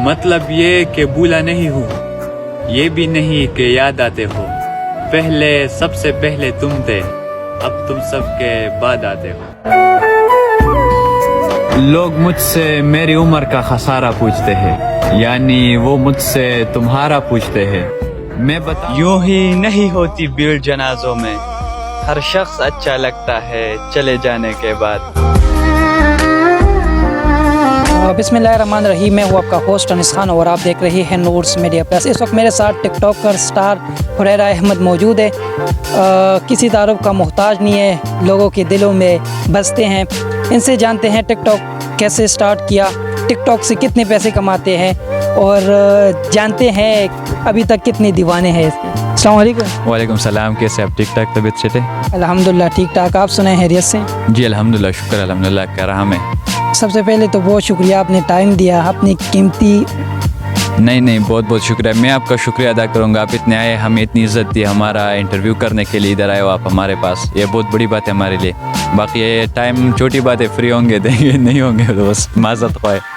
مطلب یہ کہ بھولا نہیں ہوں، یہ بھی نہیں کہ یاد آتے ہو، پہلے سب سے پہلے تم تھے، اب تم سب کے بعد آتے ہو۔ لوگ مجھ سے میری عمر کا خسارہ پوچھتے ہیں، یعنی وہ مجھ سے تمہارا پوچھتے ہیں، میں بتاؤں یوں ہی نہیں ہوتی بھیڑ جنازوں میں، ہر شخص اچھا لگتا ہے چلے جانے کے بعد۔ بسم اللہ الرحمن الرحیم، میں ہوں آپ کا ہوسٹ انیس خان اور آپ دیکھ رہے ہیں نورس میڈیا پلس۔ اس وقت میرے ساتھ ٹک ٹاکر سٹار حریرہ احمد موجود ہے۔ کسی تعارف کا محتاج نہیں ہے، لوگوں کے دلوں میں بستے ہیں۔ ان سے جانتے ہیں ٹک ٹاک کیسے سٹارٹ کیا، ٹک ٹاک سے کتنے پیسے کماتے ہیں، اور جانتے ہیں ابھی تک کتنے دیوانے ہیں اس کے۔ السلام علیکم۔ وعلیکم السلام، کیسے آپ؟ ٹھیک ٹھاک، طبیعت سے تھے؟ الحمدللہ ٹھیک ٹھاک، آپ سنیں خیریت سے؟ جی الحمدللہ، شکر الحمدللہ کر رہا میں۔ سب سے پہلے تو بہت شکریہ، آپ نے ٹائم دیا، اپنی قیمتی۔ نہیں بہت بہت شکریہ، میں آپ کا شکریہ ادا کروں گا، آپ اتنے آئے، ہمیں اتنی عزت دی، ہمارا انٹرویو کرنے کے لیے ادھر آئے ہو آپ ہمارے پاس، یہ بہت بڑی بات ہے ہمارے لیے۔ باقی یہ ٹائم چھوٹی بات ہے، فری ہوں گے دیں گے، نہیں ہوں گے تو بس معذرت خواہ۔